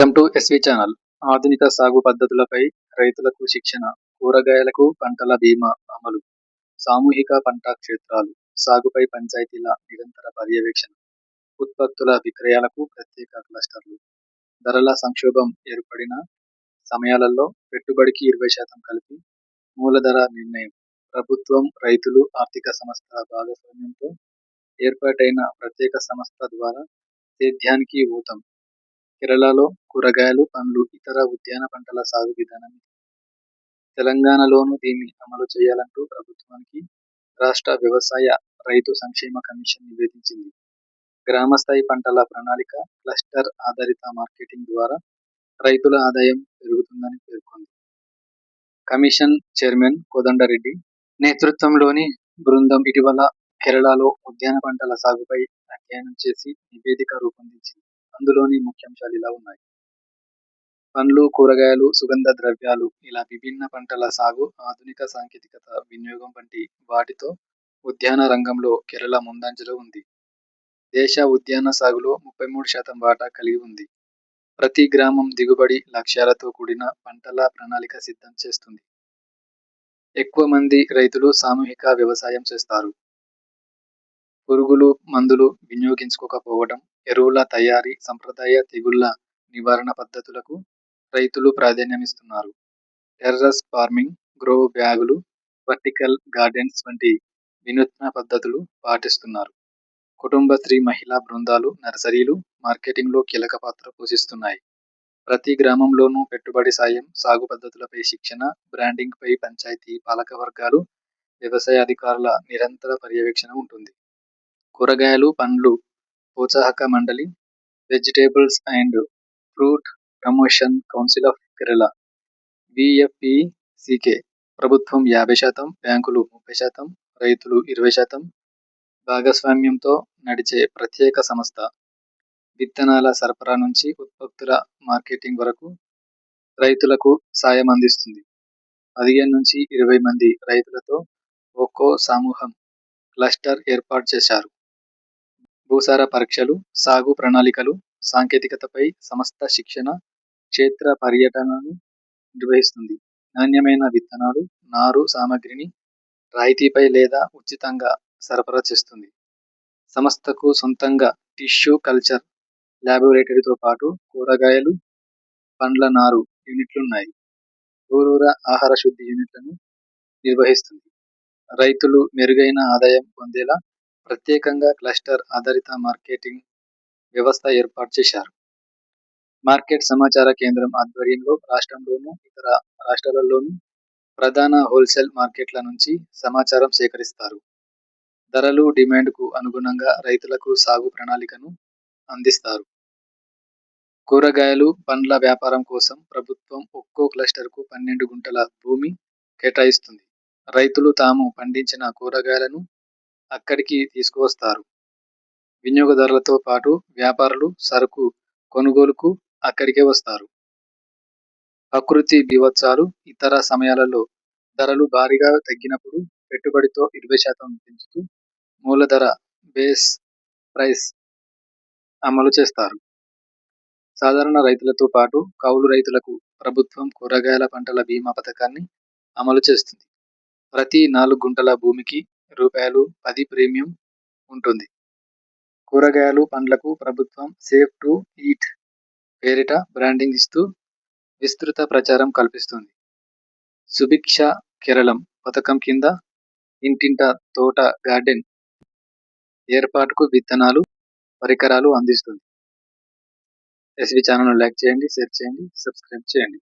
Welcome to SV channel. ఆధునిక సాగు పద్ధతులపై రైతులకు శిక్షణ, కూరగాయలకు పంటల బీమా అమలు, సామూహిక పంట క్షేత్రాలు, సాగుపై పంచాయతీల నిరంతర పర్యవేక్షణ, ఉత్పత్తుల విక్రయాలకు ప్రత్యేక క్లస్టర్లు, ధరల సంక్షోభం ఏర్పడిన సమయాలలో పెట్టుబడికి 20% కలిపి మూలధర నిర్ణయం, ప్రభుత్వం, రైతులు, ఆర్థిక సంస్థల భాగస్వామ్యంతో ఏర్పాటైన ప్రత్యేక సంస్థ ద్వారా సేద్యానికి ఊతం. కేరళలో కూరగాయలు, పండ్లు, ఇతర ఉద్యాన పంటల సాగు విధానం ఇది. తెలంగాణలోనూ దీన్ని అమలు చేయాలంటూ ప్రభుత్వానికి రాష్ట్ర వ్యవసాయ, రైతు సంక్షేమ కమిషన్ నివేదించింది. గ్రామస్థాయి పంటల ప్రణాళిక, క్లస్టర్ ఆధారిత మార్కెటింగ్ ద్వారా రైతుల ఆదాయం పెరుగుతుందని పేర్కొంది. కమిషన్ చైర్మన్ కోదండరెడ్డి నేతృత్వంలోని బృందం ఇటీవల కేరళలో ఉద్యాన పంటల సాగుపై అధ్యయనం చేసి నివేదిక రూపొందించింది. అందులోని ముఖ్యాంశాలు ఇలా ఉన్నాయి. పండ్లు, కూరగాయలు, సుగంధ ద్రవ్యాలు ఇలా విభిన్న పంటల సాగు, ఆధునిక సాంకేతికత వినియోగం వంటి వాటితో ఉద్యాన రంగంలో కేరళ ముందంజలో ఉంది. దేశ ఉద్యాన సాగులో 33% వాటా కలిగి ఉంది. ప్రతి గ్రామం దిగుబడి లక్ష్యాలతో కూడిన పంటల ప్రణాళిక సిద్ధం చేస్తుంది. ఎక్కువ మంది రైతులు సామూహిక వ్యవసాయం చేస్తారు. పురుగులు మందులు వినియోగించుకోకపోవడం, ఎరువుల తయారీ, సంప్రదాయ తెగుళ్ల నివారణ పద్ధతులకు రైతులు ప్రాధాన్యమిస్తున్నారు. టెర్రస్ ఫార్మింగ్, గ్రో బ్యాగులు, వర్టికల్ గార్డెన్స్ వంటి వినూత్న పద్ధతులు పాటిస్తున్నారు. కుటుంబ స్త్రీ, మహిళా బృందాలు నర్సరీలు, మార్కెటింగ్లో కీలక పాత్ర పోషిస్తున్నాయి. ప్రతి గ్రామంలోనూ పెట్టుబడి సాయం, సాగు పద్ధతులపై శిక్షణ, బ్రాండింగ్పై పంచాయతీ పాలక వర్గాలు, వ్యవసాయ అధికారుల నిరంతర పర్యవేక్షణ ఉంటుంది. కూరగాయలు, పండ్లు ప్రోత్సాహక మండలి, vegetables and fruit promotion council of Kerala VFPCK ప్రభుత్వం 50%, బ్యాంకులు 30%, రైతులు 20% భాగస్వామ్యంతో నడిచే ప్రత్యేక సంస్థ. విత్తనాల సరఫరా నుంచి ఉత్పత్తుల మార్కెటింగ్ వరకు రైతులకు సాయం అందిస్తుంది. 15 నుంచి 20 మంది రైతులతో ఒక్కో సమూహం క్లస్టర్ ఏర్పాటు చేశారు. భూసార పరీక్షలు, సాగు ప్రణాళికలు, సాంకేతికతపై సంస్థ శిక్షణ, క్షేత్ర పర్యటనను నిర్వహిస్తుంది. నాణ్యమైన విత్తనాలు, నారు సామగ్రిని రాయితీపై లేదా ఉచితంగా సరఫరా చేస్తుంది. సంస్థకు సొంతంగా టిష్యూ కల్చర్ ల్యాబొరేటరీతో పాటు కూరగాయలు, పండ్ల నారు యూనిట్లున్నాయి. ఊరూర ఆహార శుద్ధి యూనిట్లను నిర్వహిస్తుంది. రైతులు మెరుగైన ఆదాయం పొందేలా ప్రత్యేకంగా క్లస్టర్ ఆధారిత మార్కెటింగ్ వ్యవస్థ ఏర్పాటు చేశారు. మార్కెట్ సమాచార కేంద్రం ఆధ్వర్యంలో రాష్ట్రంలోనూ ఇతర రాష్ట్రాలలోని ప్రధాన హోల్సేల్ మార్కెట్ల నుంచి సమాచారం సేకరిస్తారు. ధరలు, డిమాండ్కు అనుగుణంగా రైతులకు సాగు ప్రణాళికను అందిస్తారు. కూరగాయలు, పండ్ల వ్యాపారం కోసం ప్రభుత్వం ఒక్కో క్లస్టర్కు 12 గుంటల భూమి కేటాయిస్తుంది. రైతులు తాము పండించిన కూరగాయలను అక్కడికి తీసుకువస్తారు. వినియోగదారులతో పాటు వ్యాపారులు సరుకు కొనుగోలుకు అక్కడికే వస్తారు. ప్రకృతి బీభత్సాలు, ఇతర సమయాలలో ధరలు భారీగా తగ్గినప్పుడు పెట్టుబడితో 20% పెంచుతూ మూలధర బేస్ ప్రైస్ అమలు చేస్తారు. సాధారణ రైతులతో పాటు కౌలు రైతులకు ప్రభుత్వం కూరగాయల పంటల బీమా పథకాన్ని అమలు చేస్తుంది. ప్రతి 4 గుంటల భూమికి రూ. 10 ప్రీమియం ఉంటుంది. కూరగాయలు, పండ్లకు ప్రభుత్వం సేఫ్ టు ఈట్ పేరిట బ్రాండింగ్ ఇస్తూ విస్తృత ప్రచారం కల్పిస్తుంది. సుభిక్ష కేరళం పథకం కింద ఇంటింటా తోట, గార్డెన్ ఏర్పాటుకు విత్తనాలు, పరికరాలు అందిస్తుంది. ఎస్వి ఛానల్ను లైక్ చేయండి, షేర్ చేయండి, సబ్స్క్రైబ్ చేయండి.